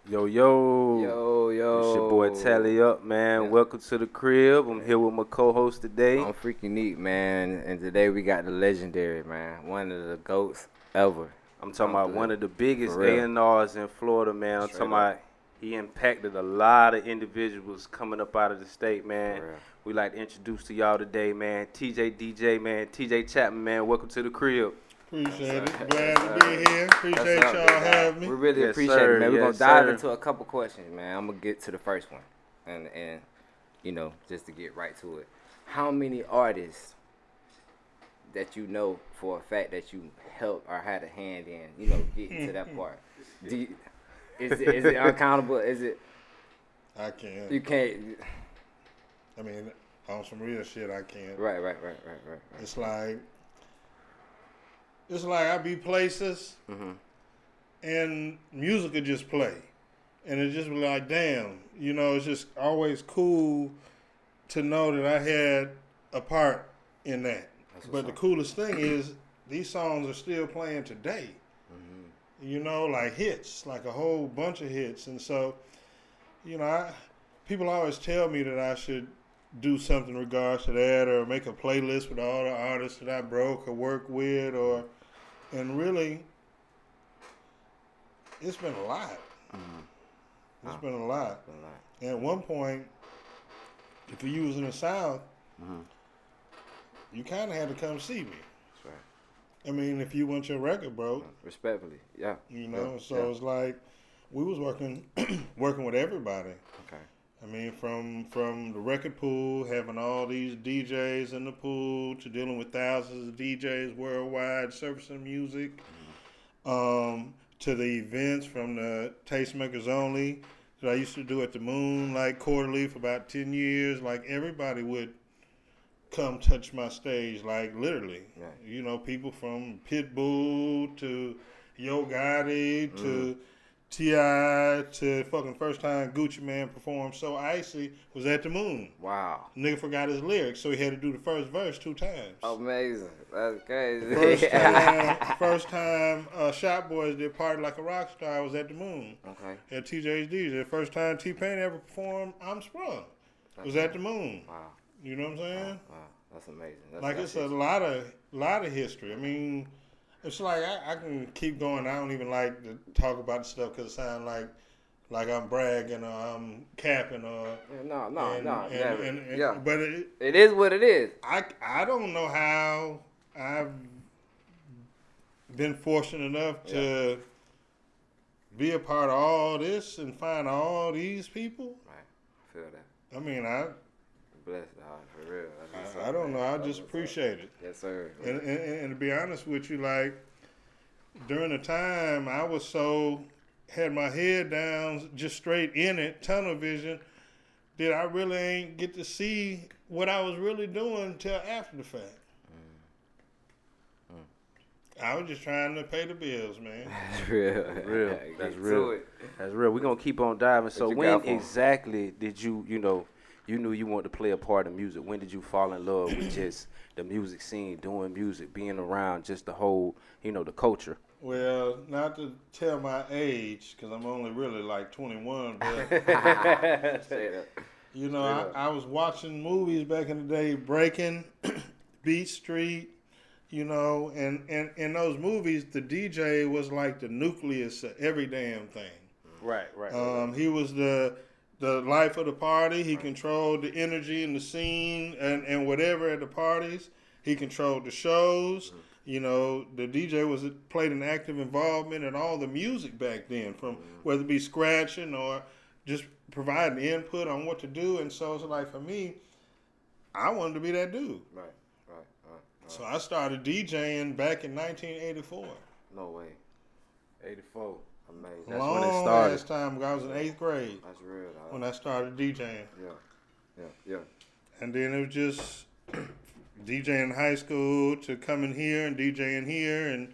Yo, yo. Yo, It's your boy Tally Up, man. Yeah. Welcome to the crib. I'm here with my co-host today. I'm freaking neat, man. And today we got the legendary, man. One of the GOATs ever. I'm talking about one of the biggest For real. A&Rs in Florida, man. I'm Straight talking up. about he impacted a lot of individuals coming up out of the state, man. For real. We like to introduce to y'all today, man, TJDJ, man. TJ Chapman, man. Welcome to the crib. Appreciate it. Yes, Glad sir. to be here. Appreciate What's up, y'all big guy? having We me. really Yes, appreciate sir. it, man. We're Yes, gonna dive sir. into a couple questions, man. I'm gonna get to the first one. And just to get right to it. How many artists that you know for a fact that you helped or had a hand in, getting to that part? Is it uncountable? Is it I can't. you can't I mean, on some real shit, I can't. right. It's like I be places Mm-hmm. and music would just play. And it just be like, damn, it's just always cool to know that I had a part in that. That's what's But the up. coolest thing is these songs are still playing today. Like hits, like a whole bunch of hits. And so, people always tell me that I should do something in regards to that or make a playlist with all the artists that I broke or work with and really, it's been a lot. Mm-hmm. It's been a lot. And at one point, if you was in the South, Mm-hmm. you kind of had to come see me. That's right. I mean, if you want your record broke, Respectfully, yeah. so it's like we was working with everybody. Okay. I mean, from the record pool, having all these DJs in the pool, to dealing with thousands of DJs worldwide, servicing music, to the events from the Tastemakers Only that I used to do at the Moon, like quarterly for about 10 years. Like everybody would come touch my stage, like literally. Yeah. People from Pitbull to Yo Gotti to T.I. to fucking first time Gucci Man performed So Icy was at the Moon. Wow. Nigga forgot his lyrics, so he had to do the first verse 2 times. Amazing. That's crazy. First time Shop Boys did Party Like a Rock Star was at the Moon. Okay. At TJDJ. First time T-Pain ever performed I'm Sprung was at the Moon. Wow. You know what I'm saying? Wow. That's amazing. It's a lot of history. I mean, it's like I can keep going. I don't even like to talk about the stuff because it sounds like I'm bragging or I'm capping or No, and, never. and, Yeah. But It is what it is. I don't know how I've been fortunate enough to be a part of all this and find all these people. Right. I feel that. I mean, Bless the heart, for real. That's what's I up, don't man. know. I That's just what's up. appreciate it. Yes, sir. And to be honest with you, like during the time I was had my head down, just straight in it, tunnel vision, that I really ain't get to see what I was really doing till after the fact. I was just trying to pay the bills, man. That's real. Real. Get That's to real. it. That's real. We're going to keep on diving. So you when got for 'em? exactly did you knew you wanted to play a part in music? When did you fall in love with just the music scene, doing music, being around just the whole, the culture? Well, not to tell my age, because I'm only really like 21, but Straight up. I was watching movies back in the day, Breaking, Beat Street, and in those movies, the DJ was like the nucleus of every damn thing. Right. He was the life of the party. He controlled the energy and the scene and whatever at the parties. He controlled the shows. The DJ played an active involvement in all the music back then, from whether it be scratching or just providing input on what to do. And so it's like, for me, I wanted to be that dude. Right. So I started DJing back in 1984. No way. 84. Amazing. That's Long when it started. ass time ago. I was in 8th grade That's real, dog. when I started DJing. Yeah. And then it was just DJing in high school to coming here and DJing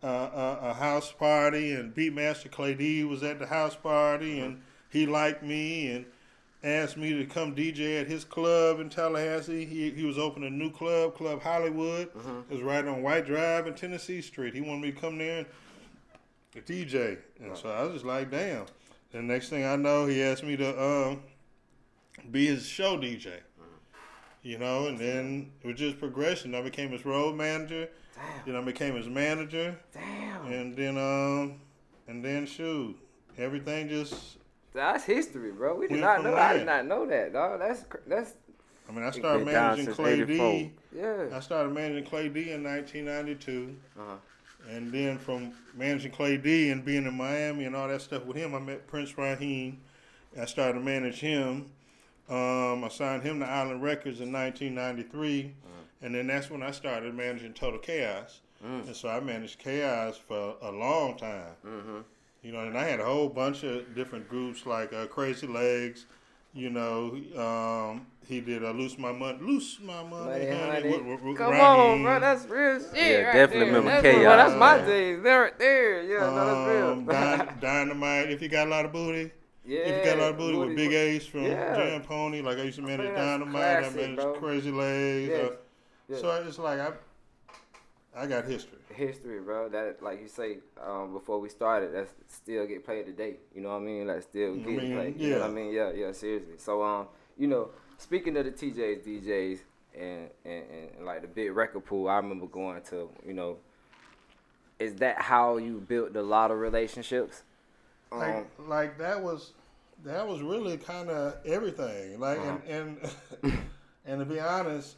a house party, and Beatmaster Clay D was at the house party, and he liked me and asked me to come DJ at his club in Tallahassee. He was opening a new club, Club Hollywood. It was right on White Drive and Tennessee Street. He wanted me to come there the DJ. And so I was just like, damn. The next thing I know, he asked me to be his show DJ. You know, and then it was just progression. I became his road manager. Damn. Then I became his manager. Damn. And then shoot, everything just. That's history, bro. We did Went not from know. there. I did not know that, dog. That's. I mean, I started been down managing since Clay 84. D. Yeah. I started managing Clay D in 1992. And then from managing Clay D and being in Miami and all that stuff with him, I met Prince Raheem. I started to manage him. I signed him to Island Records in 1993. And then that's when I started managing Total Chaos. And so I managed Chaos for a long time. You know, and I had a whole bunch of different groups like Crazy Legs. You know, he did Loose My Money, honey. With Come Raheem. on, bro. That's real shit. Yeah, right definitely there. remember That's Chaos. Well, that's my Yeah. days. There. Yeah, no, that's real. Dynamite, If You Got a Lot of Booty. Yeah. If You Got a Lot of Booty with Big Ace from Yeah. Jam Pony. Like I used to manage that's Dynamite, classic, I managed bro. Crazy Legs. Yes. So it's like I got history. History, bro. That, like you say, before we started, that's still get played today. You know what I mean? Like still get played. You know what I mean? Yeah, seriously. So, you know, speaking of the TJDJs and like the big record pool, I remember going to, you know, is that how you built a lot of relationships? Like that was really kind of everything. Like and and to be honest,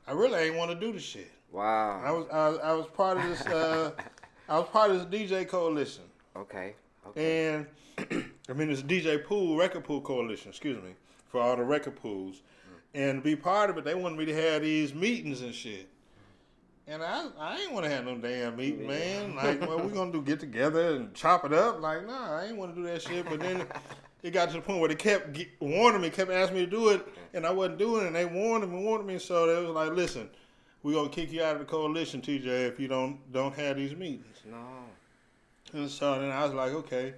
I really ain't want to do the shit. Wow. I was part of this. I was part of this DJ coalition. Okay. And I mean, it's DJ pool, record pool coalition. Excuse me, for all the record pools, and to be part of it, they wanted me to have these meetings and shit. And I ain't want to have no damn meeting, man. Like, well, we gonna get together and chop it up? Like, nah, I ain't want to do that shit. But then it got to the point where they kept warning me, kept asking me to do it, and I wasn't doing it. And they warned me. So they was like, listen, we gonna kick you out of the coalition, TJ, if you don't have these meetings. No. And so then I was like, okay.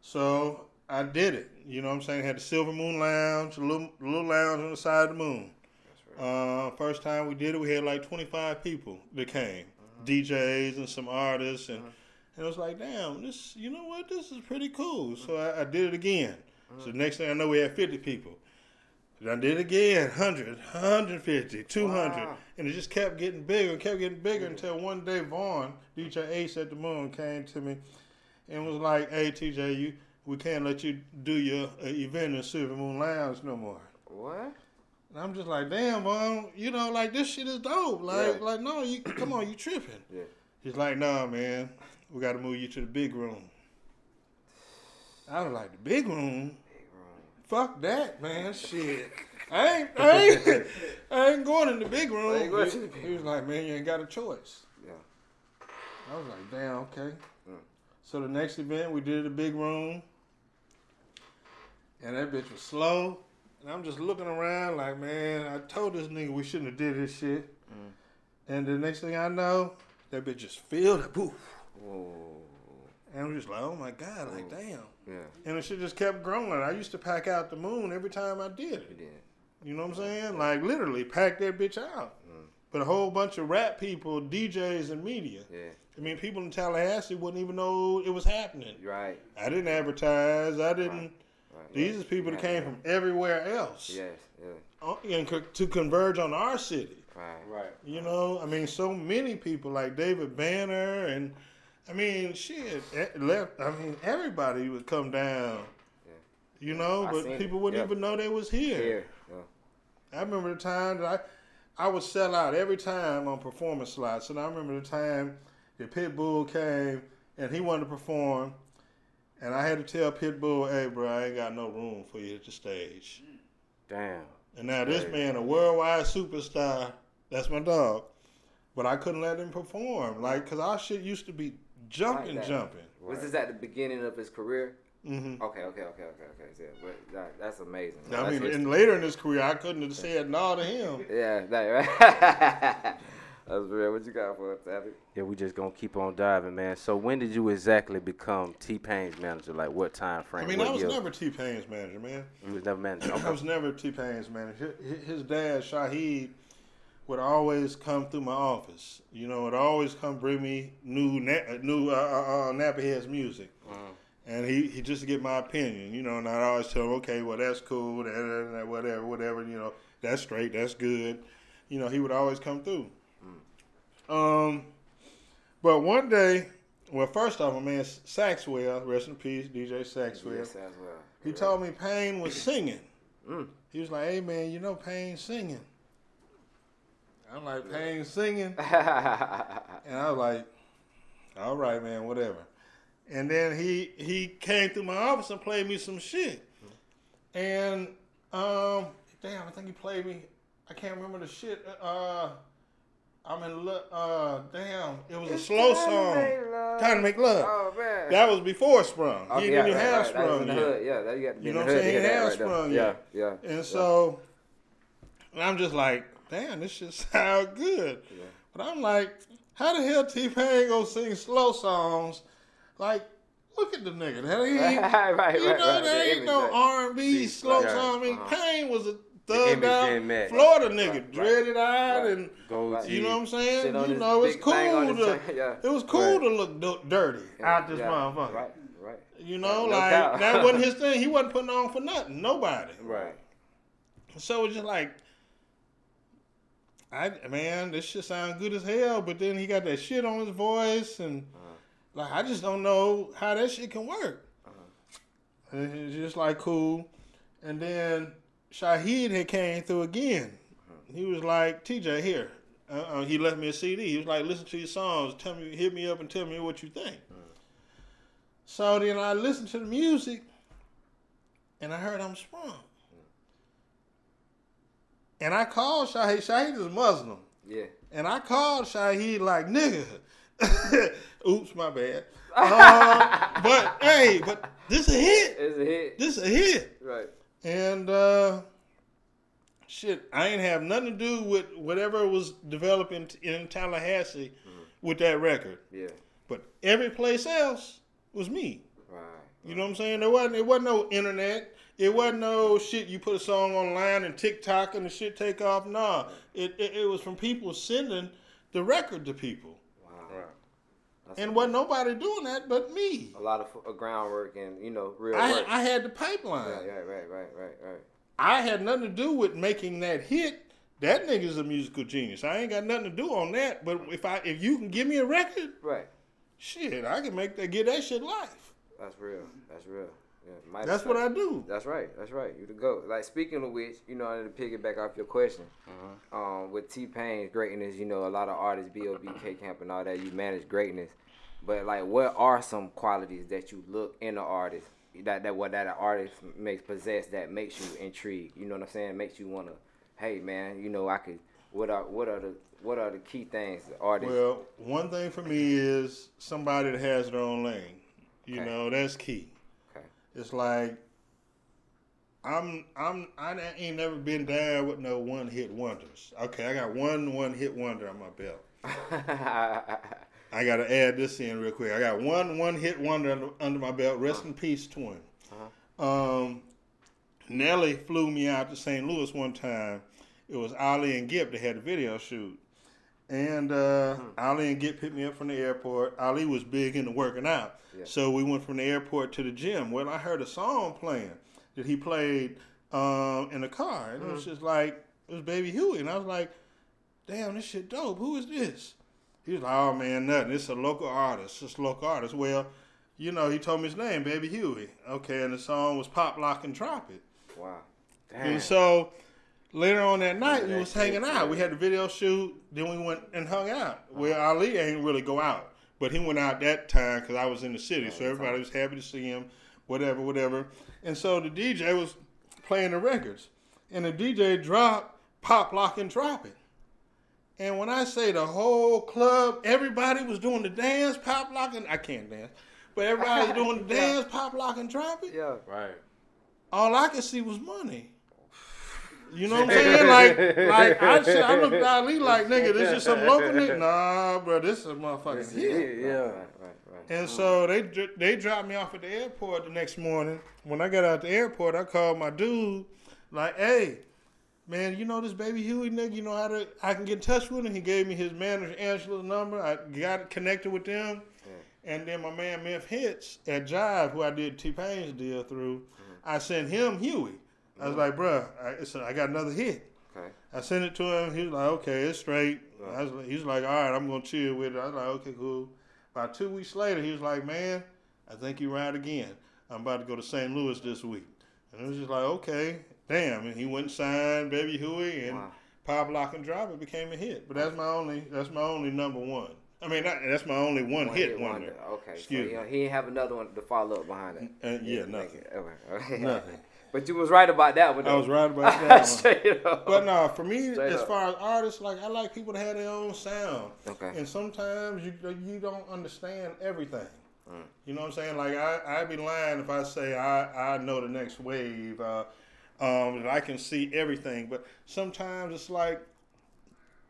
So I did it. You know what I'm saying? Had the Silver Moon Lounge, a little lounge on the side of the moon. First time we did it, we had like 25 people that came, DJs and some artists, and it was like, damn, this, you know what, this is pretty cool. So I did it again. So the next thing I know, we had 50 people. Then I did it again, 100, 150, 200, and it just kept getting bigger until one day Vaughn, DJ Ace at the Moon, came to me and was like, hey, TJ, we can't let you do your event in Silver Moon Lounge no more. What? And I'm just like, damn, Vaughn, you know, like, this shit is dope. Like, no, come on, you tripping. Yeah. He's like, nah, man, we got to move you to the big room. I was like, the big room? Fuck that, man, shit. I ain't going in the big room. He was like, man, you ain't got a choice. Yeah. I was like, damn, okay. So the next event, we did the big room. And that bitch was slow. And I'm just looking around like, man, I told this nigga we shouldn't have did this shit. And the next thing I know, that bitch just filled up. Poof. Whoa. And I'm just like, oh my God, like, damn. Yeah. And the shit just kept growing. I used to pack out the moon every time I did it. You did. You know what I'm saying? Like, literally, pack that bitch out. But a whole bunch of rap people, DJs, and media. Yeah. I mean, people in Tallahassee wouldn't even know it was happening. Right. I didn't advertise. I didn't. Right. These are people that came from everywhere else. Yes. Yeah. And to converge on our city. Right. You know, I mean, so many people like David Banner and, I mean, shit, everybody would come down. Yeah. You know, but people wouldn't even know they was here. Yeah. I remember the time that I would sell out every time on performance slots. And I remember the time that Pitbull came and he wanted to perform. And I had to tell Pitbull, hey, bro, I ain't got no room for you at the stage. Damn. And now this man, a worldwide superstar, that's my dog. But I couldn't let him perform. Like, because our shit used to be jumping. Was this at the beginning of his career? Mm-hmm. Okay. Yeah, but that's amazing. I mean, and later in his career, I couldn't have said no to him. Yeah, right. That's real. What you got for us, Abby? Yeah, we just gonna keep on diving, man. So when did you exactly become T-Pain's manager? Like what time frame? I mean, what I was year? never T-Pain's manager, man. You was never manager. I was never T-Pain's manager. His dad, Shaheed, would always come through my office. You know, would always come bring me new Nappy Heads music. And he just get my opinion, you know, and I'd always tell him, okay, well, that's cool, that, whatever, you know, that's straight, that's good. You know, he would always come through. But one day, well, first off, my man Saxwell, rest in peace, DJ Saxwell, he told me Payne was singing. He was like, hey, man, you know Payne's singing. I'm like, Payne's singing? And I was like, all right, man, whatever. And then he came through my office and played me some shit. And, damn, I think he played me, I can't remember the shit. I'm in love, damn, it was a slow song. Time to Make Love. Oh, man. That was before Sprung. Okay, He didn't even have Sprung yet. Yeah, that you got to be You know in what the I'm saying? He didn't have right Sprung there. yet. Yeah. And so, and I'm just like, damn, this shit sound good. Yeah. But I'm like, how the hell T-Pain gonna sing slow songs? Like, look at the nigga. That ain't no R&B slow song. I mean, Payne was a thugged out Florida nigga, dreaded out, and you know what I'm saying? You know, it's cool it was cool to look dirty out this motherfucker. Right. You know, like that wasn't his thing. He wasn't putting on for nothing. Nobody. Right. So it's just like, man, this shit sound good as hell, but then he got that shit on his voice, and like I just don't know how that shit can work. And it's just like cool. And then Shaheed had came through again. He was like, TJ, here. He left me a CD. He was like, listen to your songs. Hit me up and tell me what you think. So then I listened to the music, and I heard I'm Sprung. And I called Shaheed. Shaheed is Muslim. Yeah. And I called Shaheed like, nigga. Oops, my bad. But this a hit. It's a hit. This a hit. Right. And shit, I ain't have nothing to do with whatever was developing in Tallahassee with that record. Yeah. But every place else was me. Right. You know what I'm saying? It wasn't no internet. It wasn't no shit you put a song online and TikTok and the shit take off. Nah. It was from people sending the record to people. And wasn't nobody doing that but me. A lot of groundwork and, you know, real work. I had the pipeline. Right. I had nothing to do with making that hit. That nigga's a musical genius. I ain't got nothing to do on that. But if you can give me a record, right? Shit, I can give that shit life. That's real. Yeah, that's what I do. That's right. You the GOAT. Like, speaking of which, you know, to piggyback off your question, with T-Pain's greatness, you know, a lot of artists, B.O.B, K-Camp and all that, you manage greatness. But, like, what are some qualities that you look in an artist, that an artist possess that makes you intrigued? You know what I'm saying? Makes you want to, hey, man, you know, I could, what are the key things the artists? Well, one thing for me is somebody that has their own lane. You know, that's key. It's like I ain't never been down with no one hit wonders. Okay, I got one hit wonder on my belt. I gotta add this in real quick. I got one hit wonder under my belt. Rest in peace, Twin. Nelly flew me out to St. Louis one time. It was Ali and Gipp that had a video shoot. And Ali and Gipp picked me up from the airport. Ali was big into working out. Yeah. So we went from the airport to the gym. Well, I heard a song playing that he played in the car. And it was just like, it was Baby Huey. And I was like, damn, this shit dope. Who is this? He was like, oh, man, nothing. It's a local artist. It's a local artist. Well, you know, he told me his name, Baby Huey. Okay, and the song was Pop, Lock, and Drop It. Wow. Damn. And so later on that night, we was hanging out. We had the video shoot. Then we went and hung out. Well, Ali ain't really go out. But he went out that time because I was in the city. So everybody was happy to see him, whatever. And so the DJ was playing the records. And the DJ dropped Pop, Lock, and Drop It. And when I say the whole club, everybody was doing the dance, Pop, Lock, and I can't dance. But everybody was doing the dance, Pop, Lock, and Drop It. Yeah, right. All I could see was money. You know what I'm saying? Like I looked at Ali like, nigga, this is some local nigga. Nah, bro, this is a motherfucking hit. Yeah. Right. And so they dropped me off at the airport the next morning. When I got out the airport, I called my dude, like, hey, man, you know this Baby Huey nigga, you know I can get in touch with him. He gave me his manager Angela's number. I got connected with them. Yeah. And then my man Memph Hits at Jive, who I did T-Pain's deal through, I sent him Huey. I was like, bruh, I got another hit. Okay. I sent it to him. He was like, okay, it's straight. Yeah. He was like, all right, I'm going to chill with it. I was like, okay, cool. About 2 weeks later, he was like, man, I think you're right again. I'm about to go to St. Louis this week. And it was just like, okay, damn. And he went and signed Baby Huey, and Pop, Lock, and Drop It became a hit. But that's my only number one. I mean, that's my only one hit wonder. Okay, excuse me. He didn't have another one to follow up behind it. Yeah, nothing. Okay. Nothing. But you was right about that one. I was right about that one. Straight up. But no, for me, as far as artists, like I like people to have their own sound. Okay. And sometimes you don't understand everything. You know what I'm saying? Like I'd be lying if I say I know the next wave. That I can see everything. But sometimes it's like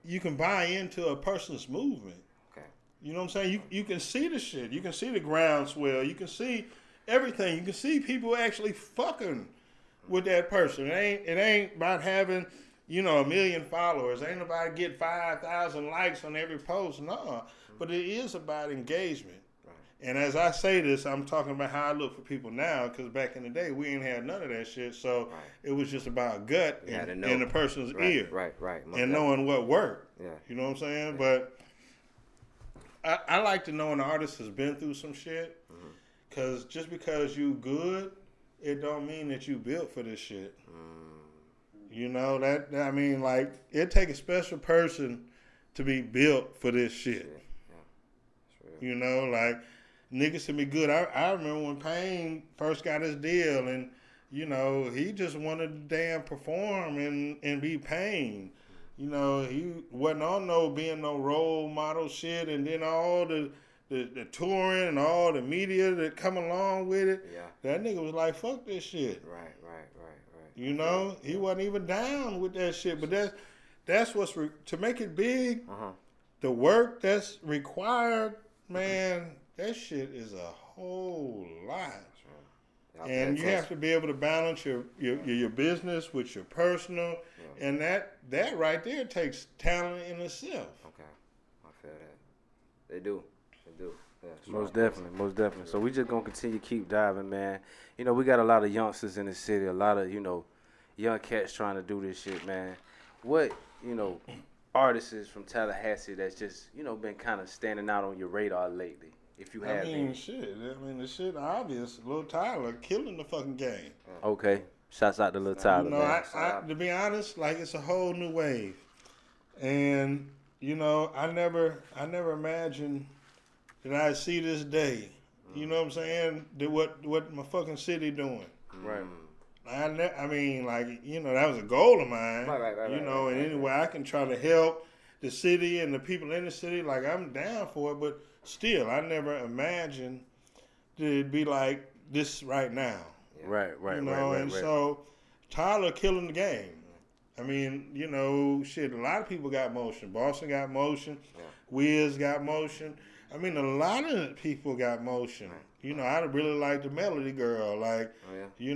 you can buy into a person's movement. Okay. You know what I'm saying? You can see the shit. You can see the groundswell. You can see everything. You can see people actually fucking with that person. It ain't about having, 1 million followers. Ain't nobody get 5,000 likes on every post. No. But it is about engagement. Right. And as I say this, I'm talking about how I look for people now, because back in the day, we ain't had none of that shit. So it was just about gut in the person's ear. Right. And knowing what worked. Yeah. You know what I'm saying? Yeah. But I like to know an artist has been through some shit. Because just because you good, it don't mean that you built for this shit. You know, it take a special person to be built for this shit. Yeah. You know, like, niggas can be good. I remember when Payne first got his deal, and, he just wanted to damn perform and be Payne. He wasn't on being no role model shit, and then all the touring and all the media that come along with it, that nigga was like, fuck this shit. Right. He wasn't even down with that shit. But that's what's, to make it big, the work that's required, man, that shit is a whole lot. And you have to be able to balance your business with your personal, and that right there takes talent in itself. Okay, I feel that. They do. Yeah, most definitely. So we just gonna continue keep diving, man. We got a lot of youngsters in the city, a lot of young cats trying to do this shit, man. What artists is from Tallahassee that's just been kind of standing out on your radar lately? If you have, the shit obvious. Lil Tyler killing the fucking game. Okay, shouts out to Lil Tyler. I, to be honest, like, it's a whole new wave, and I never imagined that I see this day. You know what I'm saying? That what my fucking city doing. Right. That was a goal of mine. Right. And anyway, I can try to help the city and the people in the city. Like, I'm down for it, but still, I never imagined that it'd be like this right now. Yeah. Right. And so Tyler killing the game. I mean, shit, a lot of people got motion. Boston got motion. Yeah. Wiz got motion. I mean, a lot of people got motion. I really like the Melody Girl. Like, she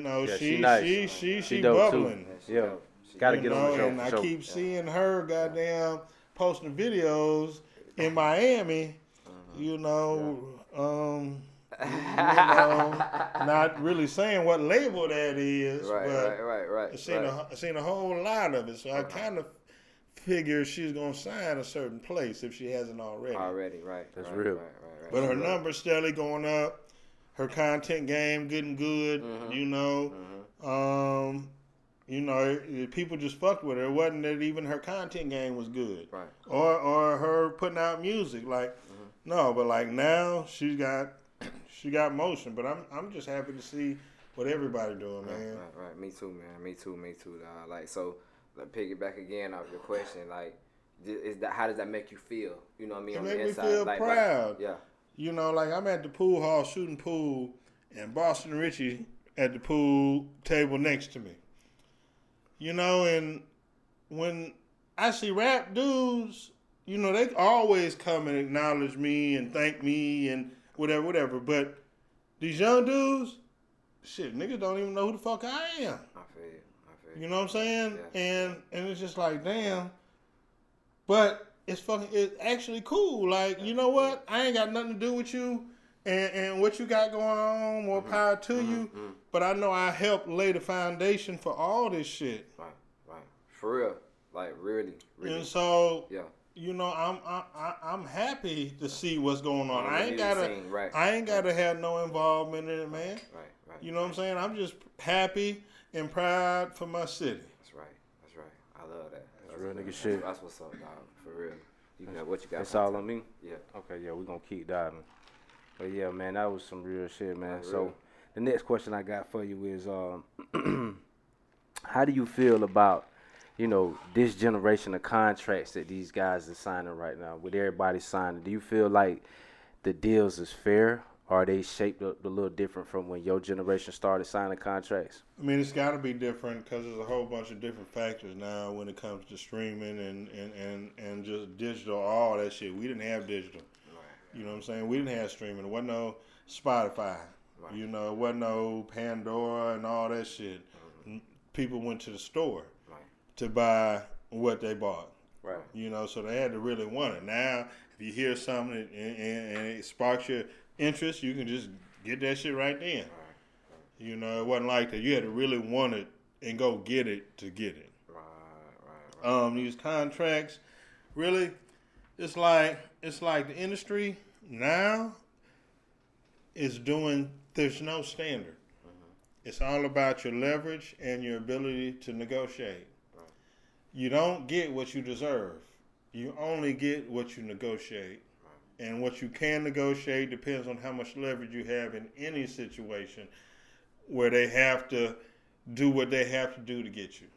nice. She bubbling. Yeah, gotta get on the show. And I keep seeing her goddamn posting videos in Miami. Not really saying what label that is. Right. I seen a whole lot of it, so I kind of figure she's gonna sign a certain place if she hasn't already. Right. That's real. Right. But her numbers steadily going up. Her content game getting good. People just fucked with her. It wasn't that even her content game was good. Right. Or her putting out music. Like, no, but like now she got motion. But I'm just happy to see what everybody doing, man. Right. Me too, man. Me too. Like, so. Piggyback again off your question, like, how does that make you feel? You know what I mean? It makes me feel proud. Like I'm at the pool hall shooting pool, and Boston and Richie at the pool table next to me. And when I see rap dudes, they always come and acknowledge me and thank me and whatever. But these young dudes, shit, niggas don't even know who the fuck I am. I feel You know what I'm saying? Yeah. And it's just like, damn. But it's actually cool. Like, you know what? I ain't got nothing to do with you and what you got going on. More power to you. But I know I helped lay the foundation for all this shit. Right. For real. Like, really. And so, yeah. you know, I'm happy to see what's going on. I ain't Right. gotta have no involvement in it, man. Right. You know what I'm saying? I'm just happy and proud for my city. That's right. I love that. That's real nigga shit. That's what's up, dog. For real. You got what you got. That's all on me? Yeah. Okay, yeah, we're gonna keep diving. But yeah, man, that was some real shit, man. Real. So the next question I got for you is how do you feel about, you know, this generation of contracts that these guys are signing right now, with everybody signing? Do you feel like the deals is fair? Or are they shaped up a little different from when your generation started signing contracts? I mean, it's got to be different because there's a whole bunch of different factors now when it comes to streaming and just digital, all that shit. We didn't have digital. Right. You know what I'm saying? We didn't have streaming. There wasn't no Spotify. Right. You know, there wasn't no Pandora and all that shit. Mm-hmm. People went to the store to buy what they bought. Right. You know, so they had to really want it. Now, if you hear something and it sparks your interest, you can just get that shit right then. Right. You know, it wasn't like that. You had to really want it and go get it to get it. Right. These contracts, really, it's like the industry now is doing. There's no standard. Mm-hmm. It's all about your leverage and your ability to negotiate. Right. You don't get what you deserve. You only get what you negotiate. And what you can negotiate depends on how much leverage you have in any situation where they have to do what they have to do to get you.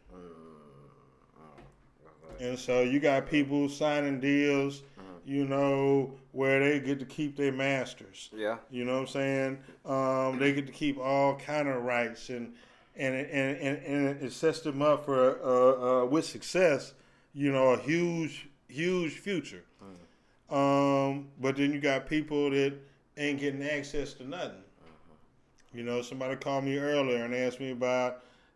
And so you got people signing deals, you know, where they get to keep their masters. Yeah. You know what I'm saying? They get to keep all kind of rights, and it sets them up for with success, you know, a huge future. But then you got people that ain't getting access to nothing. You know, somebody called me earlier and asked me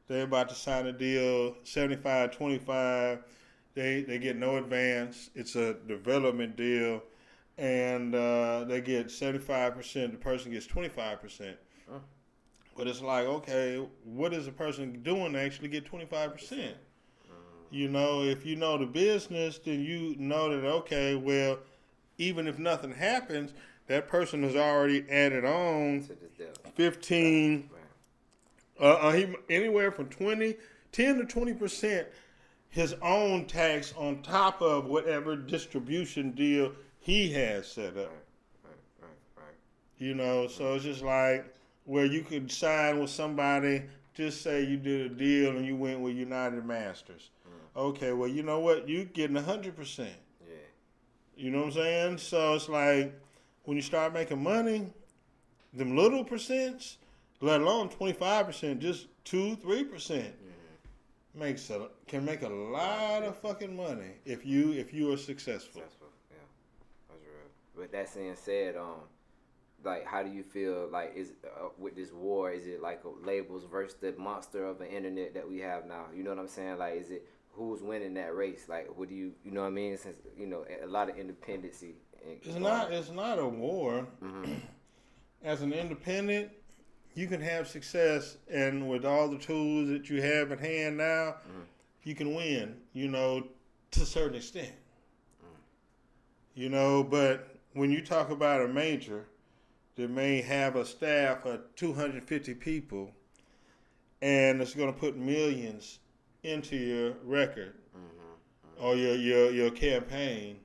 they're about to sign a deal, 75-25. They get no advance. It's a development deal, and they get 75%. The person gets 25%. But it's like, okay, what is the person doing to actually get 25%? You know, if you know the business, then you know that, okay, well, even if nothing happens, that person has already added on 15, anywhere from 10 to 20% his own tax on top of whatever distribution deal he has set up. Right. You know, so it's just like where you could sign with somebody, just say you did a deal and you went with United Masters. Okay, well, you know what? You're getting 100%. You know what I'm saying? So it's like when you start making money, them little percents, let alone 25%, just 2-3%, can make a lot of fucking money if you are successful. Yeah, that's real. With that being said, like, how do you feel like is with this war? Is it like labels versus the monster of the internet that we have now? You know what I'm saying? Like, is it who's winning that race? Like, what do you know what I mean? Since, you know, a lot of independency. It's not a war. Mm-hmm. As an independent, you can have success, and with all the tools that you have at hand now, you can win, you know, to a certain extent. You know, but when you talk about a major that may have a staff of 250 people, and it's going to put millions into your record or your campaign.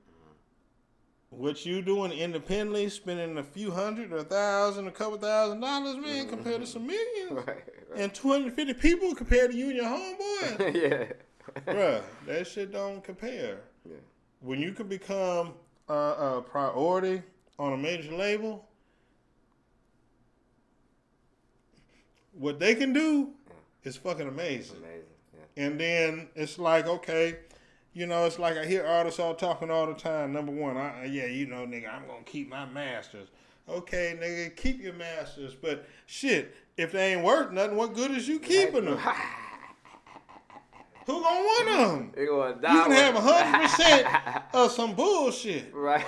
What you doing independently, spending a few hundred or $1,000, a couple $1,000, man, compared to some millions, right. And 250 people compared to you and your homeboy, yeah, bruh, that shit don't compare. Yeah. When you can become a priority on a major label, what they can do is fucking amazing. Yeah. And then it's like, okay, you know, it's like I hear artists all talking all the time. Number one, you know, nigga, I'm going to keep my masters. Okay, nigga, keep your masters. But shit, if they ain't worth nothing, what good is you keeping them? Who gonna want them? They gonna die. You can have 100% of some bullshit. Right.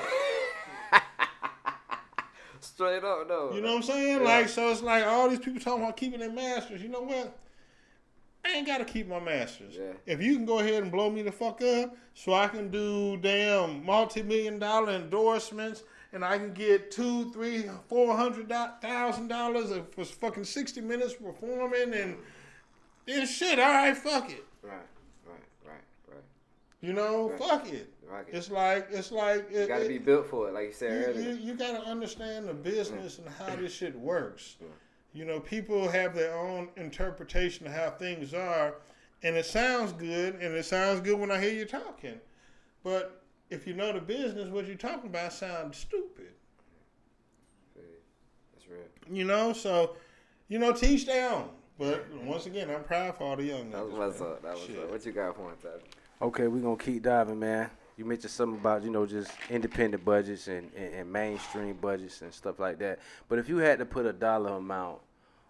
Straight up, though. You know what I'm saying? Yeah. Like, so it's like all these people talking about keeping their masters. You know what? I ain't gotta keep my masters. Yeah. If you can go ahead and blow me the fuck up, so I can do damn multi-million-dollar endorsements, and I can get $200,000, $300,000, $400,000 for fucking 60 minutes performing, and then shit. All right, fuck it. Right. You know, Right. fuck it. Right. It's like You gotta be built for it, like you said earlier. You gotta understand the business and how this shit works. You know, people have their own interpretation of how things are, and it sounds good, and it sounds good when I hear you talking. But if you know the business, what you're talking about sounds stupid. That's real. You know, so, you know, teach their own. But once again, I'm proud for all the young That niggas. was what's man. up. That was Shit. up. What you got for him, Tyler? Okay, we're going to keep diving, man. You mentioned something about, you know, just independent budgets and mainstream budgets and stuff like that. But if you had to put a dollar amount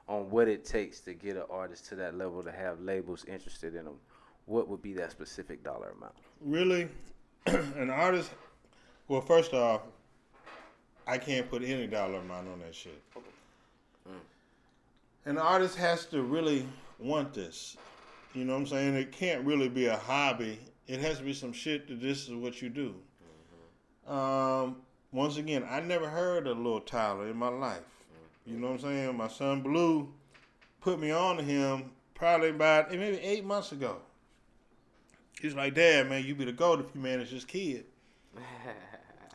on what it takes to get an artist to that level to have labels interested in them, what would be that specific dollar amount? Really, an artist, well, first off, I can't put any dollar amount on that shit. An artist has to really want this. You know what I'm saying? It can't really be a hobby. It has to be some shit that this is what you do. Once again, I never heard of Lil Tyler in my life. You know what I'm saying? My son Blue put me on to him probably about maybe 8 months ago. He's like, Dad, man, you be the GOAT if you manage this kid.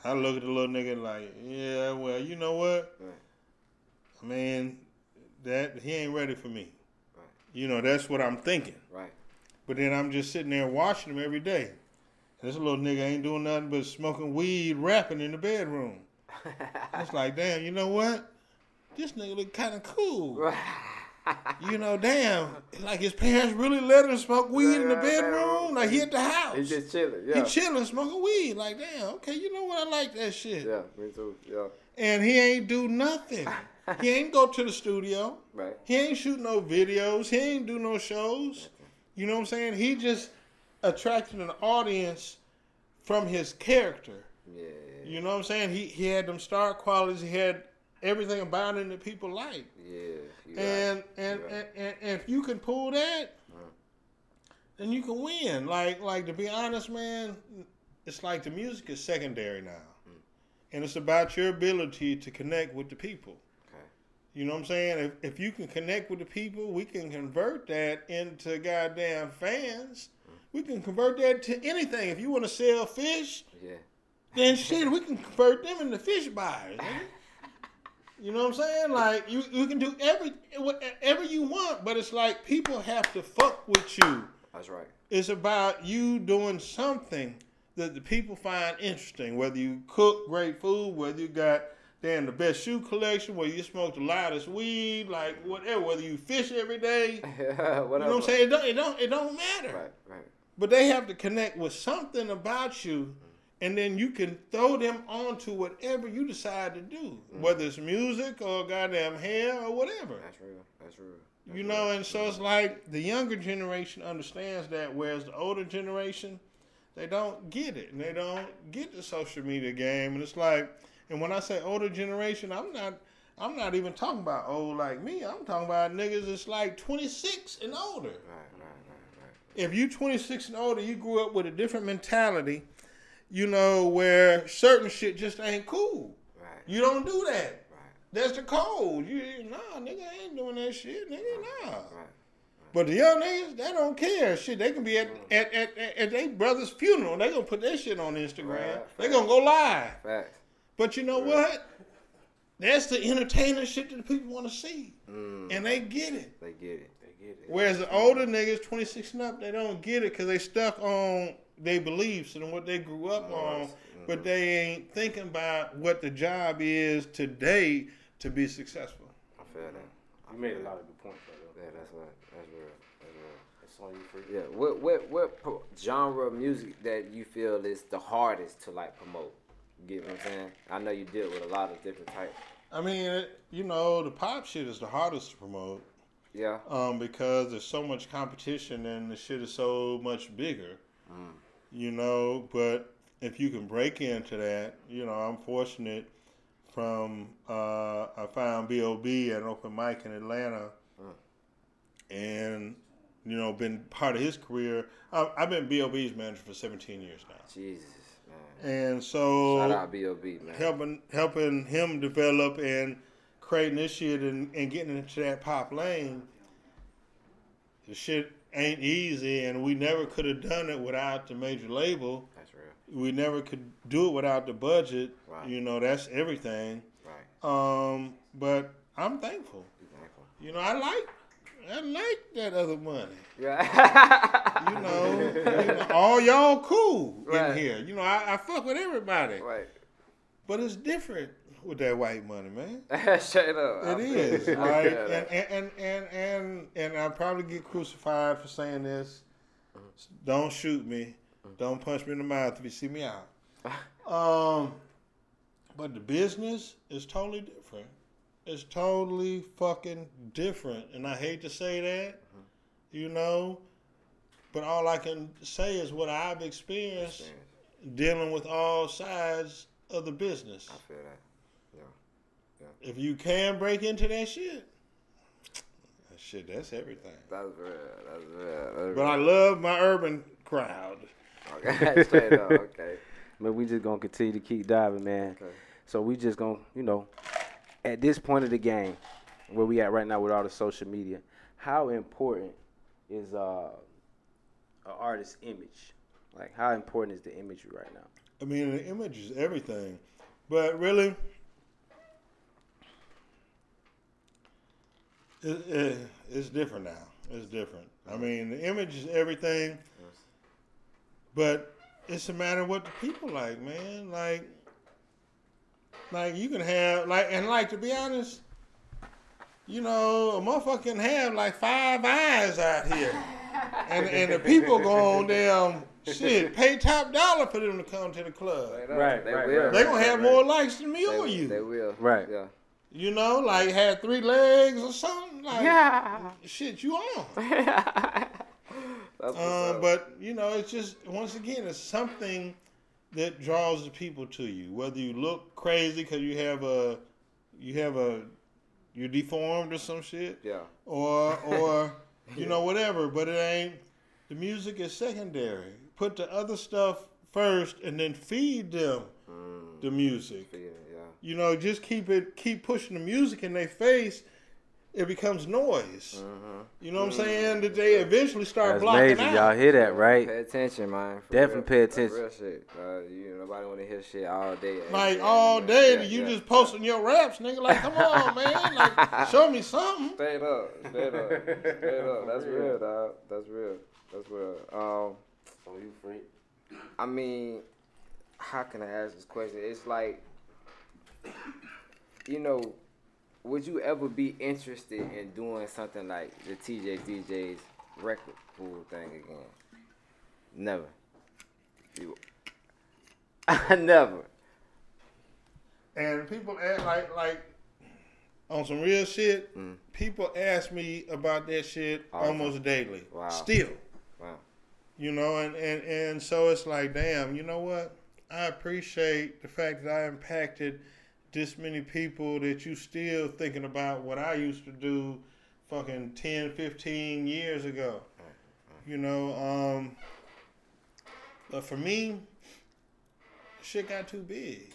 I look at the little nigga like, yeah, well, you know what? I mean, that he ain't ready for me. You know, that's what I'm thinking. Right. But then I'm just sitting there watching him every day. This little nigga ain't doing nothing but smoking weed, rapping in the bedroom. It's like, damn, you know what? This nigga look kind of cool. You know, damn, like his parents really let him smoke weed in the bedroom? Like he at the house. He's just chilling, yeah. He chilling, smoking weed. Like, damn, okay, you know what? I like that shit. Yeah, me too, yeah. And he ain't do nothing. He ain't go to the studio. Right. He ain't shoot no videos. He ain't do no shows. You know what I'm saying? He just attracted an audience from his character. Yeah. You know what I'm saying? He had them star qualities. He had everything about him that people like. Yeah. And if you can pull that, then you can win. Like to be honest, man, it's like the music is secondary now. And it's about your ability to connect with the people. You know what I'm saying? If you can connect with the people, we can convert that into goddamn fans. We can convert that to anything. If you want to sell fish, then shit, we can convert them into fish buyers. You know what I'm saying? Like, you can do whatever you want, but it's like people have to fuck with you. That's right. It's about you doing something that the people find interesting, whether you cook great food, whether you got the best shoe collection, whether you smoke the loudest weed, like whatever, whether you fish every day. You know what I'm saying? It don't matter. Right. But they have to connect with something about you, and then you can throw them onto whatever you decide to do, whether it's music or goddamn hair or whatever. That's real. You know, and so it's like the younger generation understands that, whereas the older generation, they don't get it, and they don't get the social media game, and it's like. And when I say older generation, I'm not even talking about old like me. I'm talking about niggas that's like 26 and older. Right. If you 26 and older, you grew up with a different mentality, you know, where certain shit just ain't cool. Right. You don't do that. Right. That's the code. Nah, nigga, I ain't doing that shit, nigga, nah. Right. But the young niggas, they don't care. Shit, they can be at their brother's funeral. They gonna put that shit on Instagram. Right. They gonna go live. Facts. But you know what? That's the entertainment shit that the people want to see. And they get it. They get it. Whereas the older niggas, 26 and up, they don't get it because they stuck on their beliefs and what they grew up on. But they ain't thinking about what the job is today to be successful. I feel that. You made a lot of good points right there. Yeah, that's real. It's on you for you. Yeah. What genre of music that you feel is the hardest to like promote? You get what I'm saying? I know you deal with a lot of different types. I mean, you know, the pop shit is the hardest to promote. Yeah. Because there's so much competition and the shit is so much bigger. You know, but if you can break into that, you know, I'm fortunate I found B.O.B at an open mic in Atlanta, and, you know, been part of his career. I've been B.O.B's manager for 17 years now. Jesus, man. And so shout out B.O.B, man. Helping him develop and creating this shit and getting into that pop lane. The shit ain't easy, and we never could have done it without the major label. That's real. We never could do it without the budget. Right. You know, that's everything. Right. But I'm thankful. You know, I like that other money. Yeah. You know, all y'all cool right. in here. You know, I fuck with everybody. Right. But it's different with that white money, man. Straight up. It is. Like, and I probably get crucified for saying this. Don't shoot me. Don't punch me in the mouth if you see me out. But the business is totally different. It's totally fucking different. And I hate to say that, you know, but all I can say is what I've experienced dealing with all sides of the business. I feel that. If you can break into that shit, that's everything. That's real. But I love my urban crowd. Okay, straight up. Okay. But we just gonna continue to keep diving, man. Okay. So we just gonna, you know, at this point of the game, where we at right now with all the social media, how important is an artist's image? Like, how important is the imagery right now? I mean, the image is everything, but really, it's different now. It's different. I mean, the image is everything, but it's a matter of what the people like, man. Like you can have, to be honest, you know, a motherfucker can have like 5 eyes out here. And the people go on damn shit, pay top dollar for them to come to the club. Right. They will. They gonna have more likes than me or you. They will. Right. Yeah. You know, like had 3 legs or something. Like, shit, you on. That's what's up. But, you know, it's just, once again, it's something that draws the people to you. Whether you look crazy because you're deformed or some shit. Yeah. Or you know, whatever. But it ain't, the music is secondary. Put the other stuff first and then feed them the music. Yeah. You know, just keep pushing the music in their face. It becomes noise. You know what I'm saying? That they eventually start That's blocking amazing. out. Y'all hear that, right? Pay attention, man. For Definitely real. pay That's attention. real shit. Nobody want to hear shit all day. Like all day, you just posting your raps, nigga. Like, come on, man. Like, show me something. Straight up. That's real, dog. That's real. So you free? I mean, how can I ask this question? It's like, you know, would you ever be interested in doing something like the TJDJ's record pool thing again? Never. Never. And people act like on some real shit. People ask me about that shit almost daily. Wow. Still. Wow. You know, and so it's like, damn, you know what? I appreciate the fact that I impacted this many people that you still thinking about what I used to do fucking 10, 15 years ago. You know, but for me, shit got too big.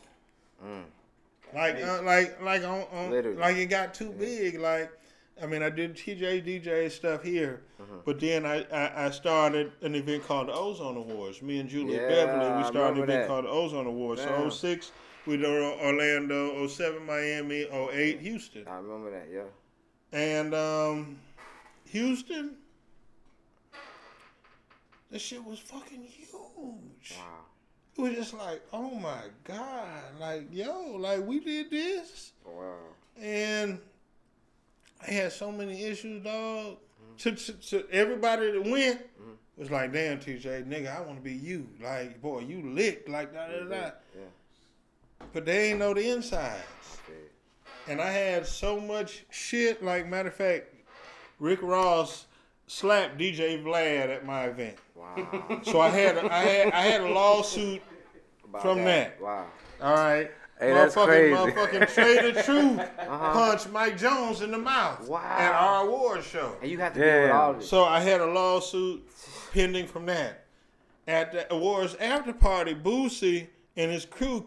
Like it got too big. Like, I mean, I did TJDJ stuff here, but then I started an event called the Ozone Awards. Me and Juliet Beverly, we started an event called the Ozone Awards. Damn. So 06, we did Orlando, 07, Miami, 08, Houston. I remember that, yeah. And Houston, this shit was fucking huge. Wow. It was just like, oh my God, like, yo, like, we did this. Wow. And I had so many issues, dog. To everybody that went was like, damn, TJ, nigga, I want to be you. Like, boy, you lit, like, da-da-da. Yeah. But they ain't know the insides. Okay. And I had so much shit, like, matter of fact, Rick Ross slapped DJ Vlad at my event. Wow. So I had a lawsuit About from that. Wow. All right. Hey, that's crazy. Motherfucking Trader Truth punched Mike Jones in the mouth at our awards show. And you have to deal with all of this. So I had a lawsuit pending from that. At the awards after party, Boosie and his crew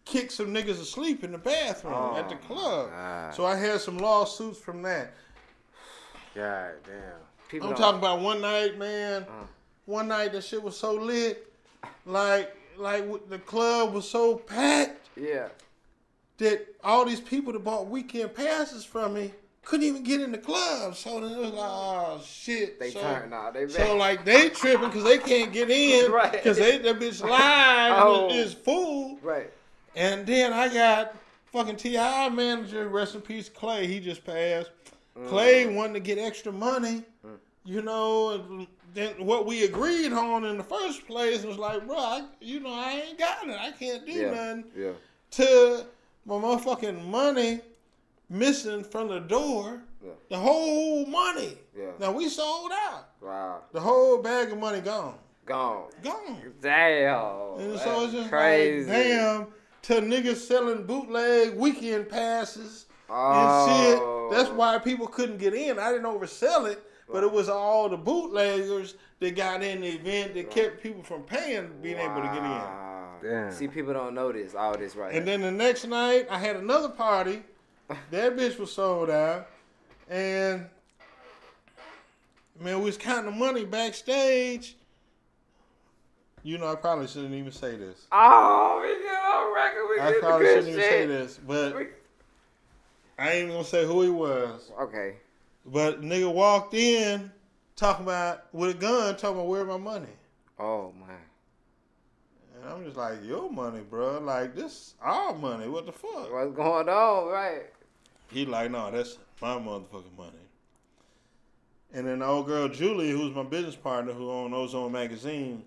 kicked some niggas asleep in the bathroom at the club. So I had some lawsuits from that. God damn. I'm talking about one night, man. One night that shit was so lit. Like the club was so packed. Yeah. That all these people that bought weekend passes from me couldn't even get in the club. So then it was like, oh shit. They turned out. They so like they tripping because they can't get in. Right. Because that bitch live is full. Right. And then I got fucking T.I. manager, rest in peace, Clay. He just passed. Clay wanted to get extra money. You know, and then what we agreed on in the first place was like, bro, I ain't got it. I can't do nothing. Yeah. To my motherfucking money missing from the door. Yeah. The whole money. Yeah. Now we sold out. Wow. The whole bag of money gone. Gone. Damn. And so it's just crazy. Like, damn, to niggas selling bootleg weekend passes and shit. That's why people couldn't get in. I didn't oversell it, but it was all the bootleggers that got in the event that kept people from being able to get in. Damn. See, people don't know all this right And then the next night, I had another party. That bitch was sold out. And, man, we was counting the money backstage. You know, I probably shouldn't even say this. Oh, we get on record. I probably shouldn't even say this, but I ain't even going to say who he was. Okay. But nigga walked in talking about, with a gun, talking about where my money. Oh, man. And I'm just like, your money, bro. Like, this our money. What the fuck? What's going on? Right. He like, no, that's my motherfucking money. And then the old girl, Julie, who's my business partner, who owned Ozone Magazine,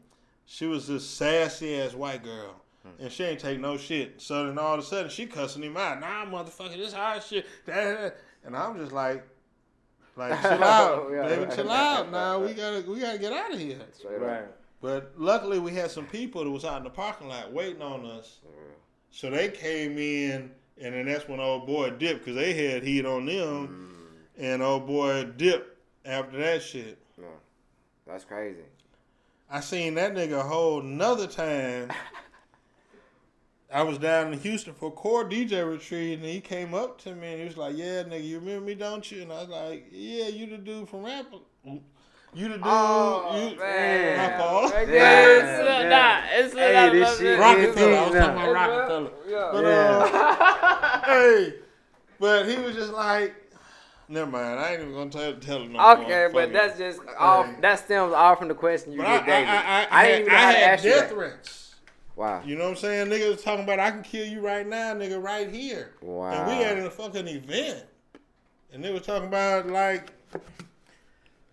she was this sassy-ass white girl. And she ain't take no shit. So then all of a sudden, she cussing him out. Nah, motherfucker, this our shit. And I'm just like, chill out. Baby, chill out. Nah, we gotta get out of here. Right. But luckily, we had some people that was out in the parking lot waiting on us. So they came in, and then that's when old boy dipped, because they had heat on them. And old boy dipped after that shit. Yeah. That's crazy. I seen that nigga a whole nother time. I was down in Houston for a core DJ retreat, and he came up to me, and he was like, yeah, nigga, you remember me, don't you? And I was like, yeah, you the dude from Rap. You the dude. Man. My fault. It's this shit. Rockefeller. I was talking about Rockefeller. But, hey, but he was just like, never mind. I ain't even gonna tell him no more. Okay, but that's just off. That stems off from the question you get daily. I didn't even know how to ask you death that. threats. Wow. You know what I'm saying? Niggas was talking about, I can kill you right now, nigga, right here. Wow. And we had a fucking event. And they were talking about,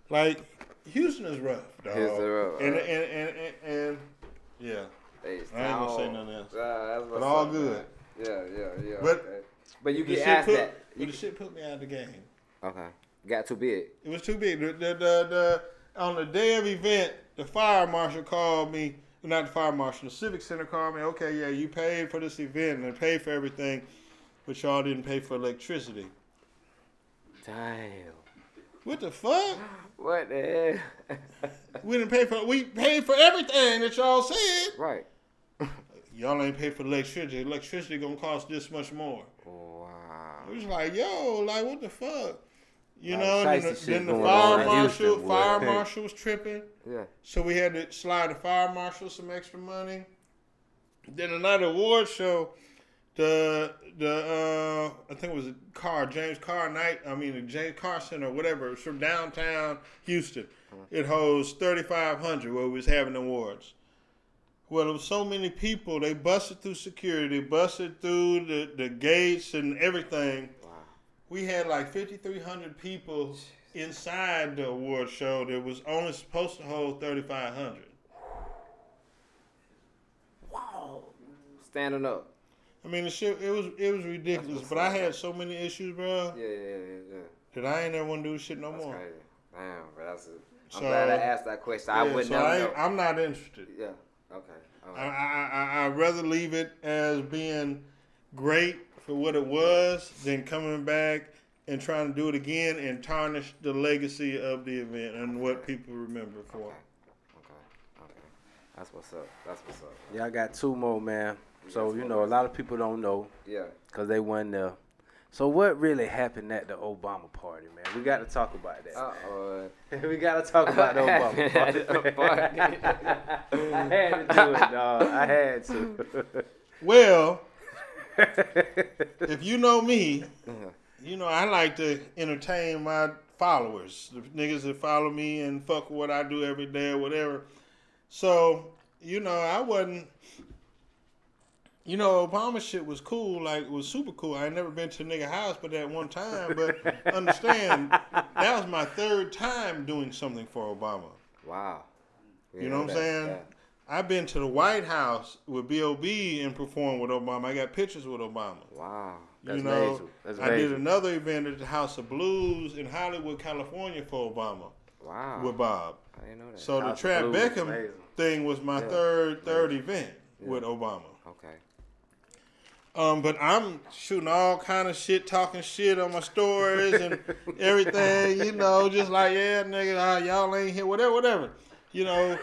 like Houston is rough, dog. Houston rough. And yeah. I ain't gonna say nothing else. But all good. Yeah. But you get asked that. But the shit put me out of the game. Okay. Got too big. It was too big. On the day of event, the fire marshal called me. Not the fire marshal, the civic center called me. Okay, yeah, you paid for this event and paid for everything, but y'all didn't pay for electricity. Damn. What the fuck? What the hell? We paid for everything that y'all said. Right. Y'all ain't paid for electricity. Electricity gonna cost this much more. Wow. It was like, yo, like what the fuck? You like know, then the fire marshal was tripping. Yeah. So we had to slide the fire marshal some extra money. Then the night award show, I think it was the James Carr Center, whatever. It's from downtown Houston. It holds 3,500 where we was having awards. Well, there was so many people. They busted through security, busted through the gates and everything. We had like 5,300 people inside the award show that was only supposed to hold 3,500. Wow. Standing up. I mean, the shit, it was ridiculous. But I had so many issues, bro. Yeah. that I ain't never want to do shit no That's more. crazy. Damn, bro. I'm So, glad I asked that question. I would never know. I'm not interested. Yeah. Okay. I'd rather leave it as being great for what it was than coming back and trying to do it again and tarnish the legacy of the event and what people remember for. Okay. That's what's up. Yeah, I got 2 more, man. So, a lot of people don't know. Yeah. Because they weren't there. So what really happened at the Obama party, man? We got to talk about that. We got to talk about the Obama party. I had to do it, dog. I had to. Well, if you know me, I like to entertain my followers, the niggas that follow me and fuck with what I do every day or whatever. So, I wasn't. Obama shit was cool, like it was super cool. I ain't never been to a nigga house but that one time, but understand, that was my 3rd time doing something for Obama. Wow. You know what I'm saying? Yeah. I've been to the White House with B.O.B. and performed with Obama. I got pictures with Obama. Wow. That's major. I did another event at the House of Blues in Hollywood, California for Obama. Wow. With Bob. I didn't know that. So House the Trap Beckham thing was my third event with Obama. Okay. But I'm shooting all kind of shit, talking shit on my stories and everything, just like, yeah, nigga, y'all ain't here, whatever. And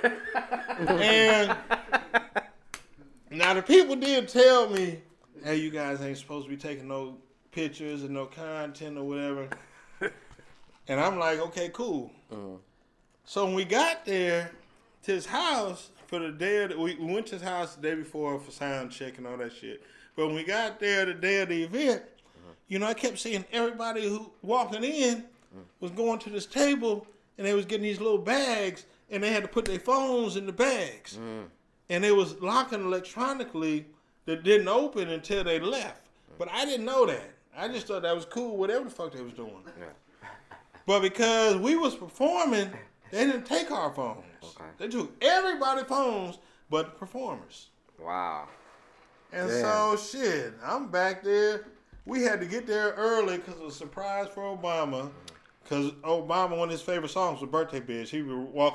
now the people did tell me, hey, you guys ain't supposed to be taking no pictures and no content or whatever. And I'm like, okay, cool. Uh-huh. So when we got there to his house for the day we went to his house the day before for sound check and all that shit. But when we got there the day of the event, I kept seeing everybody who walking in was going to this table and they was getting these little bags and they had to put their phones in the bags. And they was locking electronically that didn't open until they left. But I didn't know that. I just thought that was cool, whatever the fuck they was doing. Yeah. But because we was performing, they didn't take our phones. Okay. They took everybody's phones but the performers. Wow. And so, shit, I'm back there. We had to get there early because it was a surprise for Obama. Because Obama, one of his favorite songs was Birthday Bitch.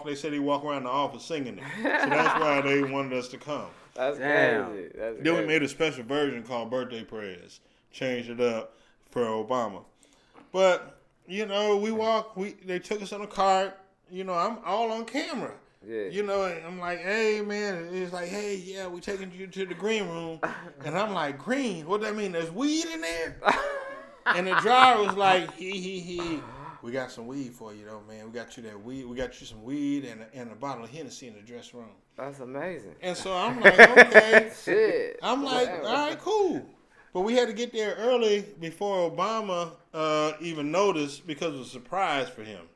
They said he walked around the office singing it. So that's why they wanted us to come. That's crazy. Then we made a special version called Birthday Prayers. Changed it up for Obama. But, they took us on a cart. I'm all on camera. Yeah. I'm like, hey, man. It's like, hey, yeah, we taking you to the green room. And I'm like, green? What that mean? There's weed in there? And the driver was like, he. We got some weed for you, though, man. We got you that weed. We got you some weed and a bottle of Hennessy in the dressing room. That's amazing. And so I'm like, okay. Shit. I'm like, all right, cool. But we had to get there early before Obama even noticed because it was a surprise for him.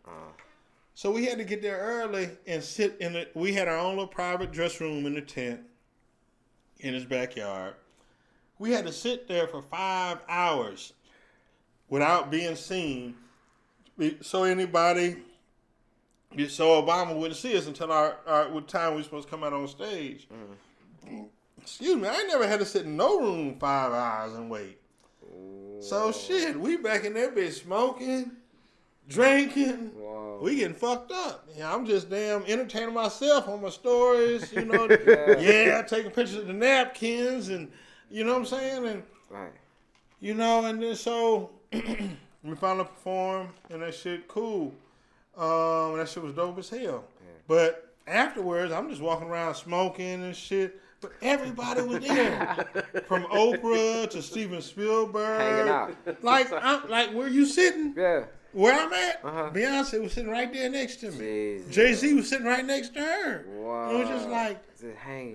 So we had to get there early and sit in it. We had our own little private dress room in the tent in his backyard. We had to sit there for 5 hours without being seen. So Obama wouldn't see us until what time we were supposed to come out on stage. Excuse me, I ain't never had to sit in no room 5 hours and wait. So shit, we back in there bitch smoking, drinking. Whoa. We getting fucked up. Yeah, I'm just damn entertaining myself on my stories, taking pictures of the napkins and you know what I'm saying? And right. And then so we finally performed and that shit cool. That shit was dope as hell. Yeah. But afterwards I'm just walking around smoking and shit. But everybody was there, from Oprah to Steven Spielberg. Hanging out. Like where you sitting? Yeah. Where I'm at? Beyonce was sitting right there next to me. Jesus. Jay-Z was sitting right next to her. Wow. It was just like,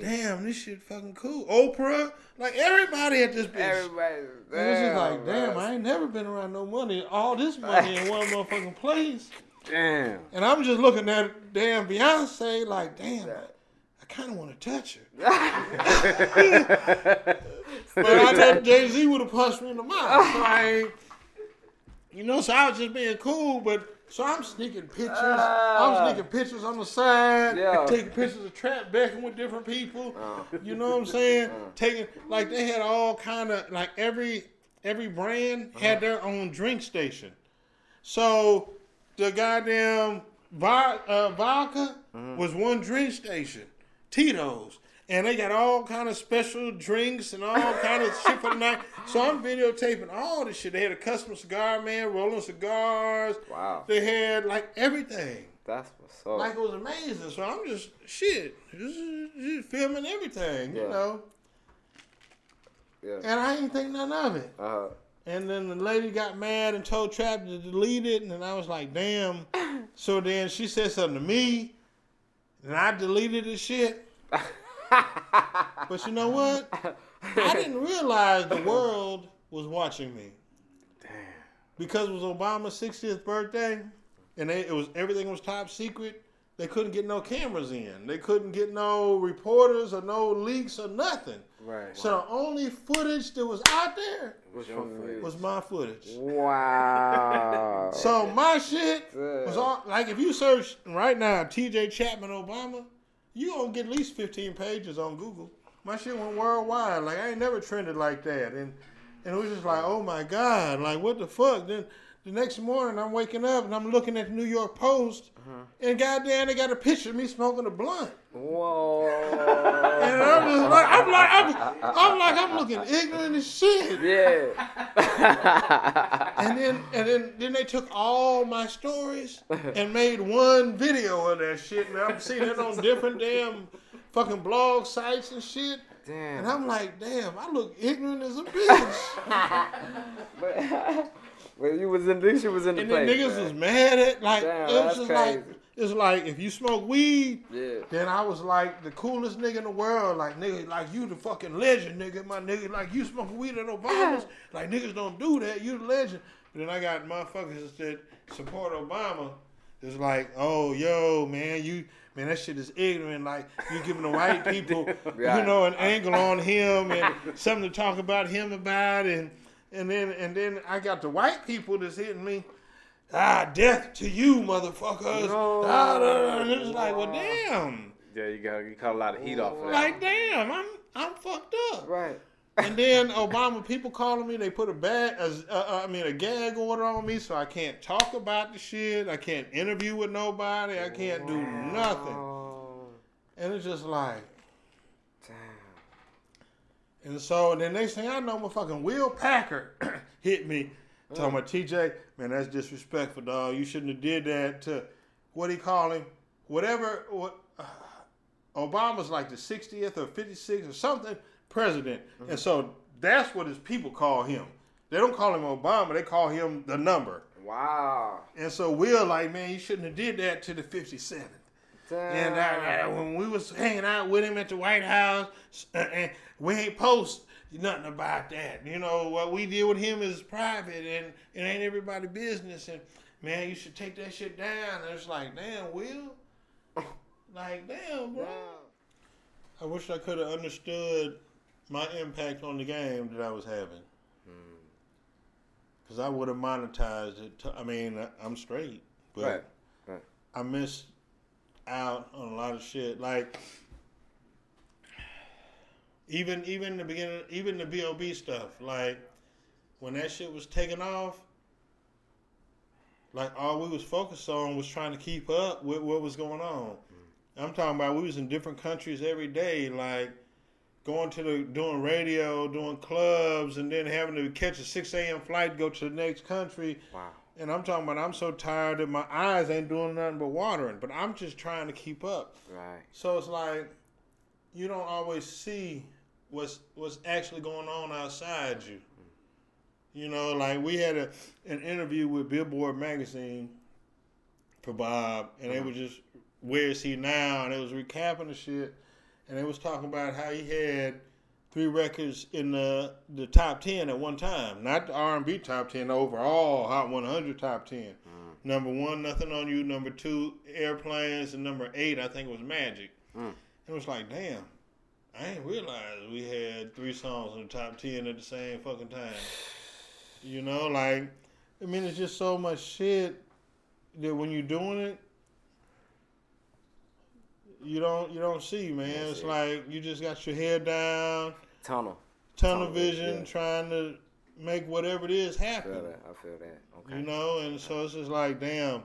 damn, this shit fucking cool. Oprah, like everybody at this bitch. Everybody's there. It was just like, damn, I ain't never been around no money. All this money in one motherfucking place. Damn. And I'm just looking at damn Beyonce like, damn, I kind of want to touch her. But I know Jay-Z would have punched me in the mouth. So I ain't. So I was just being cool, so I'm sneaking pictures. I'm sneaking pictures on the side, taking pictures of Trap Beckham with different people. You know what I'm saying? Taking, like, they had all kind of, like, every brand had their own drink station. So the goddamn vodka was one drink station, Tito's. And they got all kind of special drinks and all kind of shit for the night. So I'm videotaping all this shit. They had a custom cigar man rolling cigars. Wow. They had like everything. That's what's up. Like it was amazing. So I'm just filming everything, you know. Yeah. And I didn't think none of it. And then the lady got mad and told Chapman to delete it. And I was like, damn. So then she said something to me. And I deleted the shit. But you know what? I didn't realize the world was watching me. Damn. Because it was Obama's 60th birthday, and everything was top secret. They couldn't get no cameras in. They couldn't get no reporters or no leaks or nothing. Right. So the only footage that was out there was my footage. Wow. So my shit was all, like, if you search right now TJ Chapman Obama, you gonna get at least 15 pages on Google. My shit went worldwide. Like, I ain't never trended like that. And it was just like, oh my God, like, what the fuck? Then the next morning I'm waking up and I'm looking at the New York Post, and goddamn, they got a picture of me smoking a blunt. Whoa. And I'm looking ignorant as shit. Yeah. And then they took all my stories and made one video of that shit. And I'm seeing it on different damn fucking blog sites and shit. Damn. And I'm like, damn, I look ignorant as a bitch. But you was in this, you was in the And place. then niggas was mad at, like, Damn, it was that's just crazy. like, it's like, if you smoke weed, Yeah. then I was like the coolest nigga in the world. Like, nigga, like, you the fucking legend, nigga. My nigga, like, you smoking weed at Obama's. Like, niggas don't do that. You the legend. But then I got motherfuckers that support Obama. It's like, oh, yo, man, that shit is ignorant. Like, you giving the white people, Right. you know, an angle on him and something to talk about him about. And then I got the white people that's hitting me. Death to you, motherfuckers. No. And it's like, well, damn. Yeah, you caught a lot of heat off of that. Like, damn, I'm fucked up. Right. And then Obama people calling me, they put a gag order on me, so I can't talk about the shit. I can't interview with nobody. I can't do nothing. And it's just like, damn. And so the next thing I know, my fucking Will Packer hit me. Talking about, TJ, man, that's disrespectful, dog. You shouldn't have did that to, what he call him? Obama's like the 60th or 56th or something president. And so that's what his people call him. They don't call him Obama. They call him the number. Wow. And so Will like, man, you shouldn't have did that to the 57th. Damn. And when we was hanging out with him at the White House, and we ain't post nothing about that. You know, what we did with him is private, and it ain't everybody's business. And, man, you should take that shit down. And it's like, damn, Will? Like, damn, bro. I wish I could have understood my impact on the game that I was having. Because I would have monetized it. I'm straight. But Right. I missed out on a lot of shit. Like, even the beginning, even the B.O.B. stuff. Like, when that shit was taking off, like, all we was focused on was trying to keep up with what was going on. I'm talking about we was in different countries every day, like doing radio, doing clubs, and then having to catch a 6 a.m. flight, go to the next country. Wow. And I'm talking about I'm so tired that my eyes ain't doing nothing but watering, but I'm just trying to keep up. Right. So it's like you don't always see what's actually going on outside you. You know, like we had an interview with Billboard magazine for Bob, and they were just, where is he now? And it was recapping the shit, and they was talking about how he had 3 records in the top 10 at one time. Not the R&B top 10, the overall Hot 100 top 10. Number 1, Nothing on You. Number 2, Airplanes. And number 8, I think it was Magic. It was like, damn, I ain't realized we had 3 songs in the top 10 at the same fucking time. You know, like, I mean, it's just so much shit that when you're doing it, you don't see, man. It's like you just got your head down, tunnel vision, trying to make whatever it is happen. I feel that. Okay. You know, and so it's just like, damn.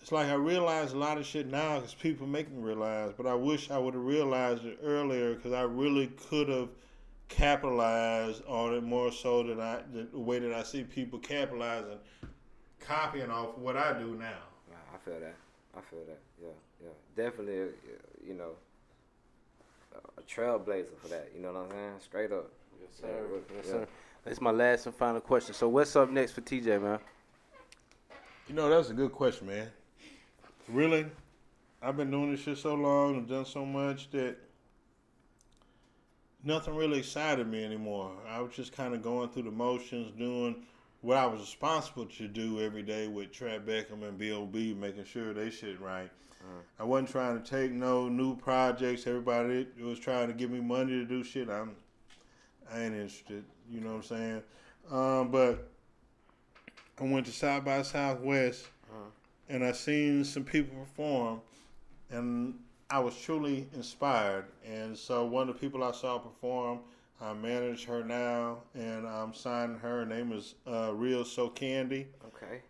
It's like I realize a lot of shit now because people make me realize, but I wish I would have realized it earlier because I really could have capitalized on it more so than the way that I see people capitalizing, copying off what I do now. I feel that. Yeah. Definitely, you know, a trailblazer for that. You know what I'm saying? Straight up. Yes, sir. Yes, sir. That's my last and final question. So what's up next for TJ, man? You know, that's a good question, man. Really, I've been doing this shit so long and done so much that nothing really excited me anymore. I was just kind of going through the motions, doing what I was responsible to do every day with Trap Beckham and B.O.B, making sure they shit right. I wasn't trying to take no new projects. Everybody was trying to give me money to do shit. I ain't interested. You know what I'm saying? But I went to South by Southwest. And I seen some people perform, and I was truly inspired. And so one of the people I saw perform, I manage her now, and I'm signing her. Her name is Real So Candy. Okay.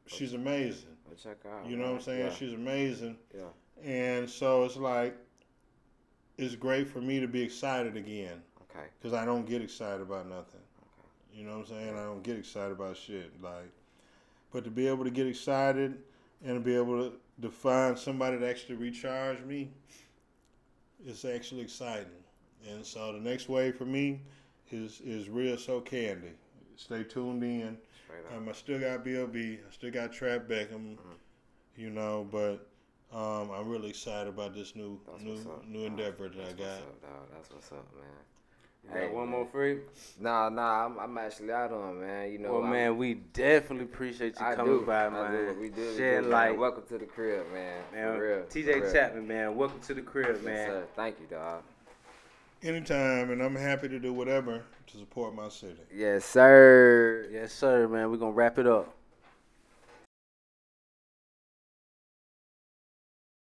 She's amazing. I'll check her out. You know what I'm saying? Yeah. She's amazing. Yeah. And so it's like, it's great for me to be excited again. Okay. Because I don't get excited about nothing. Okay. You know what I'm saying? I don't get excited about shit. But to be able to get excited and to be able to find somebody to actually recharge me, it's actually exciting. And so the next wave for me is Real So Candy. Stay tuned in. I still got B.O.B. I still got Trap Beckham. You know, but I'm really excited about this new endeavor that I got. That's what's up, man. You got one more free? Nah, I'm actually out on, man. You know. Well, man, we definitely appreciate you coming by, man. We do. Shedding light. Welcome to the crib, man. For real. TJ Chapman, man. Welcome to the crib, man. Yes, sir. Thank you, dog. Anytime, and I'm happy to do whatever to support my city. Yes, sir. Yes, sir, man. We're going to wrap it up.